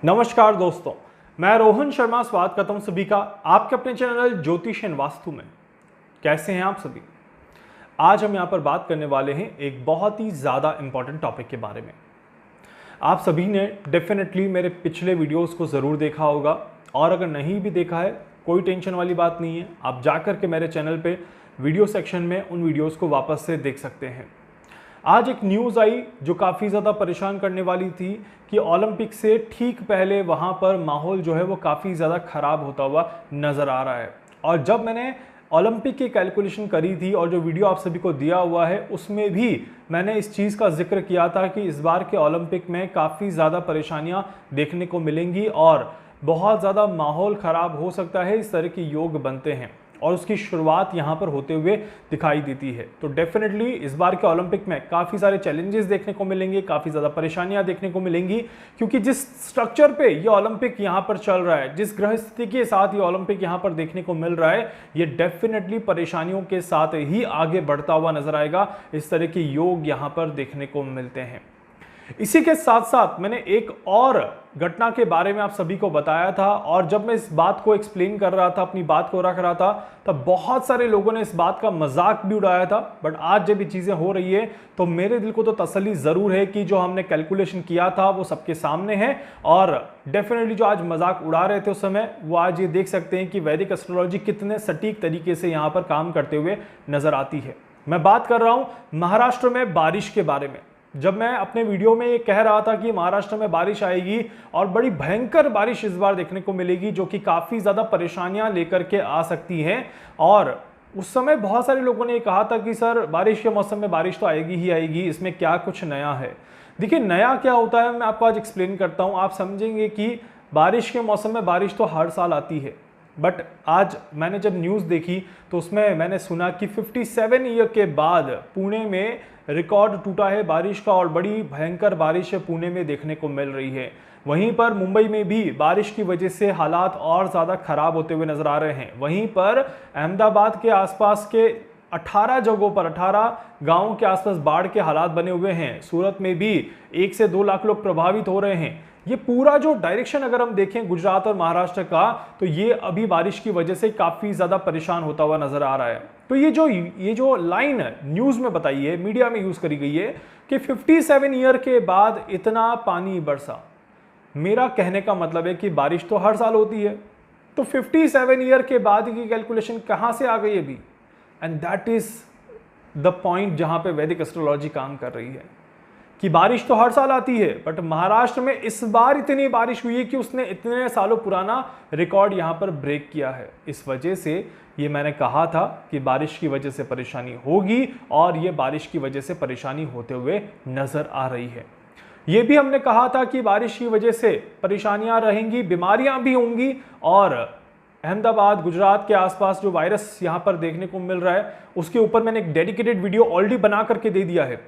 नमस्कार दोस्तों, मैं रोहन शर्मा स्वागत करता हूं सभी का आपके अपने चैनल ज्योतिष एंड वास्तु में। कैसे हैं आप सभी? आज हम यहां पर बात करने वाले हैं एक बहुत ही ज़्यादा इंपॉर्टेंट टॉपिक के बारे में। आप सभी ने डेफिनेटली मेरे पिछले वीडियोस को ज़रूर देखा होगा, और अगर नहीं भी देखा है कोई टेंशन वाली बात नहीं है, आप जाकर के मेरे चैनल पे वीडियो सेक्शन में उन वीडियोस को वापस से देख सकते हैं। आज एक न्यूज़ आई जो काफ़ी ज़्यादा परेशान करने वाली थी कि ओलंपिक से ठीक पहले वहाँ पर माहौल जो है वो काफ़ी ज़्यादा ख़राब होता हुआ नज़र आ रहा है। और जब मैंने ओलंपिक की कैलकुलेशन करी थी और जो वीडियो आप सभी को दिया हुआ है उसमें भी मैंने इस चीज़ का जिक्र किया था कि इस बार के ओलंपिक में काफ़ी ज़्यादा परेशानियाँ देखने को मिलेंगी और बहुत ज़्यादा माहौल ख़राब हो सकता है। इस तरह के योग बनते हैं और उसकी शुरुआत यहाँ पर होते हुए दिखाई देती है। तो डेफिनेटली इस बार के ओलंपिक में काफ़ी सारे चैलेंजेस देखने को मिलेंगे, काफ़ी ज़्यादा परेशानियाँ देखने को मिलेंगी, क्योंकि जिस स्ट्रक्चर पे ये ओलंपिक यहाँ पर चल रहा है, जिस ग्रह स्थिति के साथ ये ओलंपिक यहाँ पर देखने को मिल रहा है, ये डेफिनेटली परेशानियों के साथ ही आगे बढ़ता हुआ नजर आएगा। इस तरह के योग यहाँ पर देखने को मिलते हैं। इसी के साथ साथ मैंने एक और घटना के बारे में आप सभी को बताया था, और जब मैं इस बात को एक्सप्लेन कर रहा था, अपनी बात को रख रहा था, तब बहुत सारे लोगों ने इस बात का मजाक भी उड़ाया था। बट आज जब ये चीज़ें हो रही है तो मेरे दिल को तो तसल्ली ज़रूर है कि जो हमने कैलकुलेशन किया था वो सबके सामने है। और डेफिनेटली जो आज मजाक उड़ा रहे थे उस समय, वो आज ये देख सकते हैं कि वैदिक एस्ट्रोलॉजी कितने सटीक तरीके से यहाँ पर काम करते हुए नजर आती है। मैं बात कर रहा हूँ महाराष्ट्र में बारिश के बारे में। जब मैं अपने वीडियो में ये कह रहा था कि महाराष्ट्र में बारिश आएगी और बड़ी भयंकर बारिश इस बार देखने को मिलेगी, जो कि काफ़ी ज़्यादा परेशानियां लेकर के आ सकती हैं, और उस समय बहुत सारे लोगों ने ये कहा था कि सर बारिश के मौसम में बारिश तो आएगी ही आएगी, इसमें क्या कुछ नया है। देखिए, नया क्या होता है मैं आपको आज एक्सप्लेन करता हूँ। आप समझेंगे कि बारिश के मौसम में बारिश तो हर साल आती है, बट आज मैंने जब न्यूज़ देखी तो उसमें मैंने सुना कि 57 ईयर के बाद पुणे में रिकॉर्ड टूटा है बारिश का, और बड़ी भयंकर बारिश है पुणे में देखने को मिल रही है। वहीं पर मुंबई में भी बारिश की वजह से हालात और ज़्यादा खराब होते हुए नजर आ रहे हैं। वहीं पर अहमदाबाद के आसपास के 18 जगहों पर 18 गांवों के आसपास बाढ़ के हालात बने हुए हैं। सूरत में भी 1 से 2 लाख लोग प्रभावित हो रहे हैं। ये पूरा जो डायरेक्शन अगर हम देखें गुजरात और महाराष्ट्र का, तो ये अभी बारिश की वजह से काफ़ी ज़्यादा परेशान होता हुआ नजर आ रहा है। तो ये जो लाइन न्यूज़ में बताई है, मीडिया में यूज़ करी गई है कि 57 ईयर के बाद इतना पानी बरसा। मेरा कहने का मतलब है कि बारिश तो हर साल होती है, तो 57 ईयर के बाद की कैलकुलेशन कहाँ से आ गई अभी? And that is the point जहाँ पे वैदिक एस्ट्रोलॉजी काम कर रही है कि बारिश तो हर साल आती है, बट महाराष्ट्र में इस बार इतनी बारिश हुई है कि उसने इतने सालों पुराना रिकॉर्ड यहाँ पर ब्रेक किया है। इस वजह से ये मैंने कहा था कि बारिश की वजह से परेशानी होगी, और ये बारिश की वजह से परेशानी होते हुए नजर आ रही है। ये भी हमने कहा था कि बारिश की वजह से परेशानियां रहेंगी, बीमारियां भी होंगी, और अहमदाबाद गुजरात के आसपास जो वायरस यहाँ पर देखने को मिल रहा है उसके ऊपर मैंने एक डेडिकेटेड वीडियो ऑलरेडी बना करके दे दिया है।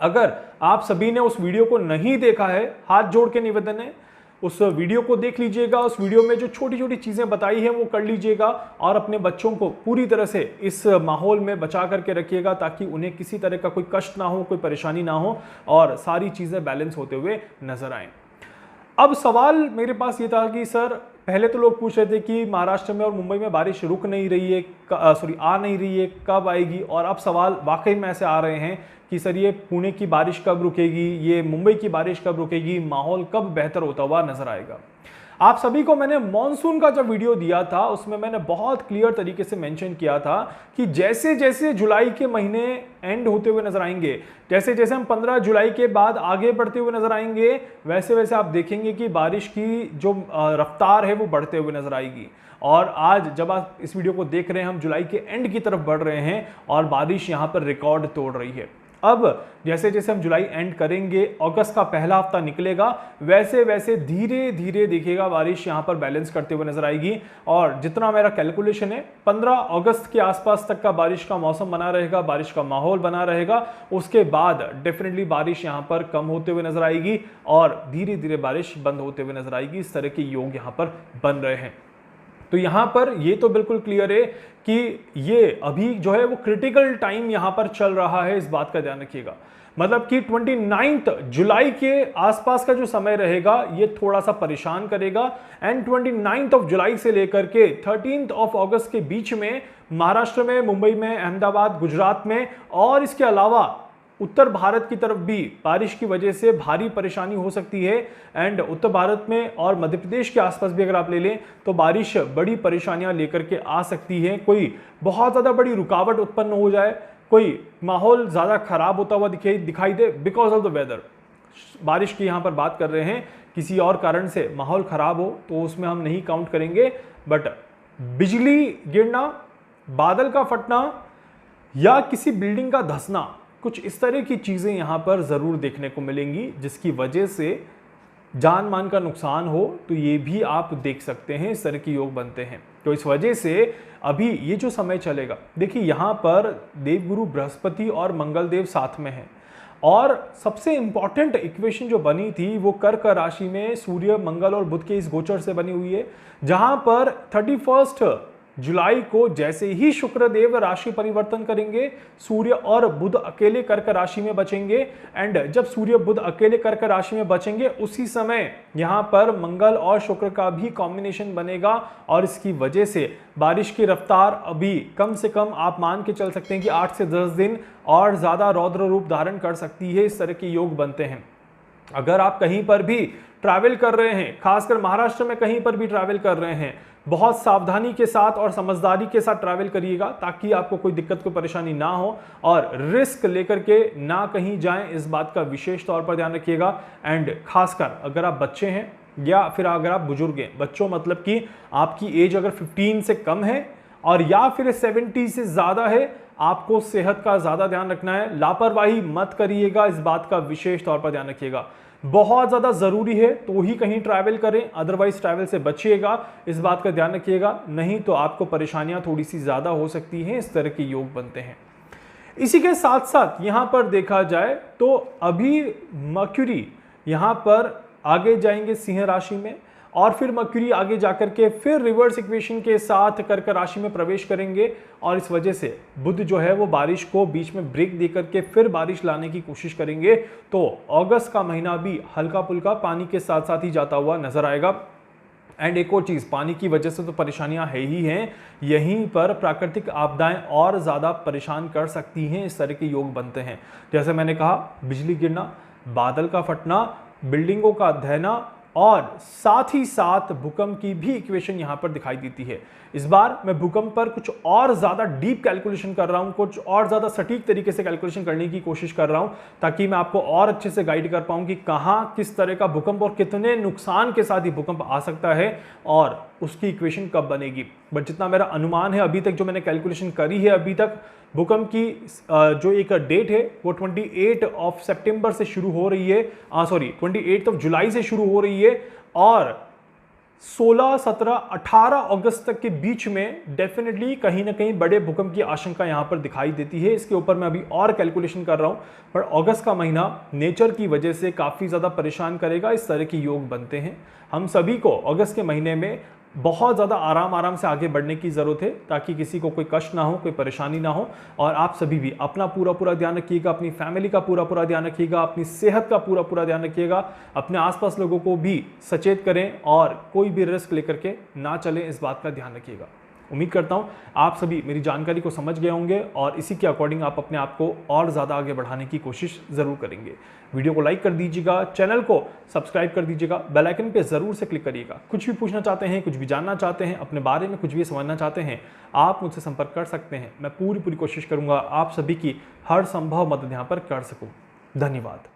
अगर आप सभी ने उस वीडियो को नहीं देखा है, हाथ जोड़ के निवेदन है उस वीडियो को देख लीजिएगा। उस वीडियो में जो छोटी छोटी चीज़ें बताई हैं वो कर लीजिएगा, और अपने बच्चों को पूरी तरह से इस माहौल में बचा करके रखिएगा ताकि उन्हें किसी तरह का कोई कष्ट ना हो, कोई परेशानी ना हो, और सारी चीज़ें बैलेंस होते हुए नजर आएँ। अब सवाल मेरे पास ये था कि सर, पहले तो लोग पूछ रहे थे कि महाराष्ट्र में और मुंबई में बारिश रुक नहीं रही है, आ नहीं रही है, कब आएगी? और अब सवाल वाकई में ऐसे आ रहे हैं कि सर ये पुणे की बारिश कब रुकेगी, ये मुंबई की बारिश कब रुकेगी, माहौल कब बेहतर होता हुआ नजर आएगा? आप सभी को मैंने मॉनसून का जब वीडियो दिया था उसमें मैंने बहुत क्लियर तरीके से मेंशन किया था कि जैसे जैसे जुलाई के महीने एंड होते हुए नजर आएंगे, जैसे जैसे हम 15 जुलाई के बाद आगे बढ़ते हुए नजर आएंगे, वैसे वैसे आप देखेंगे कि बारिश की जो रफ्तार है वो बढ़ते हुए नजर आएगी। और आज जब आप इस वीडियो को देख रहे हैं, हम जुलाई के एंड की तरफ बढ़ रहे हैं और बारिश यहाँ पर रिकॉर्ड तोड़ रही है। अब जैसे जैसे हम जुलाई एंड करेंगे, अगस्त का पहला हफ्ता निकलेगा, वैसे वैसे धीरे धीरे देखिएगा बारिश यहाँ पर बैलेंस करते हुए नजर आएगी। और जितना मेरा कैलकुलेशन है 15 अगस्त के आसपास तक का बारिश का मौसम बना रहेगा, बारिश का माहौल बना रहेगा। उसके बाद डेफिनेटली बारिश यहाँ पर कम होते हुए नजर आएगी और धीरे धीरे बारिश बंद होते हुए नजर आएगी। इस तरह के योग यहाँ पर बन रहे हैं। तो यहाँ पर ये तो बिल्कुल क्लियर है कि ये अभी जो है वो क्रिटिकल टाइम यहाँ पर चल रहा है, इस बात का ध्यान रखिएगा। मतलब कि 29 जुलाई के आसपास का जो समय रहेगा ये थोड़ा सा परेशान करेगा। एंड 29 जुलाई से लेकर के 13 अगस्त के बीच में महाराष्ट्र में, मुंबई में, अहमदाबाद, गुजरात में और इसके अलावा उत्तर भारत की तरफ भी बारिश की वजह से भारी परेशानी हो सकती है। एंड उत्तर भारत में और मध्य प्रदेश के आसपास भी अगर आप ले लें तो बारिश बड़ी परेशानियां लेकर के आ सकती है। कोई बहुत ज़्यादा बड़ी रुकावट उत्पन्न हो जाए, कोई माहौल ज़्यादा खराब होता हुआ दिखाई दे बिकॉज ऑफ द वेदर। बारिश की यहाँ पर बात कर रहे हैं, किसी और कारण से माहौल खराब हो तो उसमें हम नहीं काउंट करेंगे। बट बिजली गिरना, बादल का फटना या किसी बिल्डिंग का धंसना, कुछ इस तरह की चीज़ें यहाँ पर ज़रूर देखने को मिलेंगी जिसकी वजह से जान मान का नुकसान हो, तो ये भी आप देख सकते हैं। इस तरह के योग बनते हैं। तो इस वजह से अभी ये जो समय चलेगा, देखिए यहाँ पर देवगुरु बृहस्पति और मंगल देव साथ में हैं और सबसे इंपॉर्टेंट इक्वेशन जो बनी थी वो कर्क राशि में सूर्य, मंगल और बुध के इस गोचर से बनी हुई है, जहां पर 31 जुलाई को जैसे ही शुक्र देव राशि परिवर्तन करेंगे, सूर्य और बुध अकेले कर्क राशि में बचेंगे। एंड जब सूर्य बुध अकेले कर्क राशि में बचेंगे उसी समय यहां पर मंगल और शुक्र का भी कॉम्बिनेशन बनेगा और इसकी वजह से बारिश की रफ्तार अभी कम से कम आप मान के चल सकते हैं कि 8 से 10 दिन और ज्यादा रौद्र रूप धारण कर सकती है। इस तरह के योग बनते हैं। अगर आप कहीं पर भी ट्रैवल कर रहे हैं, खासकर महाराष्ट्र में कहीं पर भी ट्रैवल कर रहे हैं, बहुत सावधानी के साथ और समझदारी के साथ ट्रैवल करिएगा ताकि आपको कोई दिक्कत, कोई परेशानी ना हो और रिस्क लेकर के ना कहीं जाएं, इस बात का विशेष तौर पर ध्यान रखिएगा। एंड खासकर अगर आप बच्चे हैं या फिर अगर आप बुजुर्ग हैं, बच्चों मतलब कि आपकी एज अगर 15 से कम है और या फिर 70 से ज़्यादा है, आपको सेहत का ज़्यादा ध्यान रखना है। लापरवाही मत करिएगा, इस बात का विशेष तौर पर ध्यान रखिएगा। बहुत ज़्यादा ज़रूरी है तो ही कहीं ट्रैवल करें, अदरवाइज ट्रैवल से बचिएगा, इस बात का ध्यान रखिएगा, नहीं तो आपको परेशानियां थोड़ी सी ज़्यादा हो सकती हैं। इस तरह के योग बनते हैं। इसी के साथ साथ यहाँ पर देखा जाए तो अभी मर्क्यूरी यहाँ पर आगे जाएंगे सिंह राशि में और फिर मर्क्यूरी आगे जाकर के फिर रिवर्स इक्वेशन के साथ कर्क राशि में प्रवेश करेंगे और इस वजह से बुध जो है वो बारिश को बीच में ब्रेक देकर के फिर बारिश लाने की कोशिश करेंगे। तो अगस्त का महीना भी हल्का फुल्का पानी के साथ साथ ही जाता हुआ नजर आएगा। एंड एक और चीज़, पानी की वजह से तो परेशानियां है ही हैं, यहीं पर प्राकृतिक आपदाएं और ज़्यादा परेशान कर सकती हैं। इस तरह के योग बनते हैं। जैसे मैंने कहा, बिजली गिरना, बादल का फटना, बिल्डिंगों का ढहना और साथ ही साथ भूकंप की भी इक्वेशन यहां पर दिखाई देती है। इस बार मैं भूकंप पर कुछ और ज़्यादा डीप कैलकुलेशन कर रहा हूं, कुछ और ज़्यादा सटीक तरीके से कैलकुलेशन करने की कोशिश कर रहा हूं ताकि मैं आपको और अच्छे से गाइड कर पाऊं कि कहां किस तरह का भूकंप और कितने नुकसान के साथ ही भूकंप आ सकता है और उसकी इक्वेशन कब बनेगी। बट जितना मेरा अनुमान है अभी तक, जो मैंने कैलकुलेशन करी है अभी तक, भूकंप की जो एक डेट है वो 28 सितंबर से शुरू हो रही है, 28 जुलाई से शुरू हो रही है और 16, 17, 18 अगस्त तक के बीच में डेफिनेटली कहीं ना कहीं बड़े भूकंप की आशंका यहां पर दिखाई देती है। इसके ऊपर मैं अभी और कैलकुलेशन कर रहा हूं, पर अगस्त का महीना नेचर की वजह से काफी ज्यादा परेशान करेगा। इस तरह के योग बनते हैं। हम सभी को अगस्त के महीने में बहुत ज़्यादा आराम से आगे बढ़ने की ज़रूरत है ताकि किसी को कोई कष्ट ना हो, कोई परेशानी ना हो। और आप सभी भी अपना पूरा ध्यान रखिएगा, अपनी फैमिली का पूरा ध्यान रखिएगा, अपनी सेहत का पूरा ध्यान रखिएगा, अपने आसपास लोगों को भी सचेत करें और कोई भी रिस्क लेकर के ना चलें, इस बात का ध्यान रखिएगा। उम्मीद करता हूं आप सभी मेरी जानकारी को समझ गए होंगे और इसी के अकॉर्डिंग आप अपने आप को और ज़्यादा आगे बढ़ाने की कोशिश ज़रूर करेंगे। वीडियो को लाइक कर दीजिएगा, चैनल को सब्सक्राइब कर दीजिएगा, बेल आइकन पे ज़रूर से क्लिक करिएगा। कुछ भी पूछना चाहते हैं, कुछ भी जानना चाहते हैं, अपने बारे में कुछ भी समझना चाहते हैं, आप मुझसे संपर्क कर सकते हैं। मैं पूरी कोशिश करूँगा आप सभी की हर संभव मदद यहाँ पर कर सकूँ। धन्यवाद।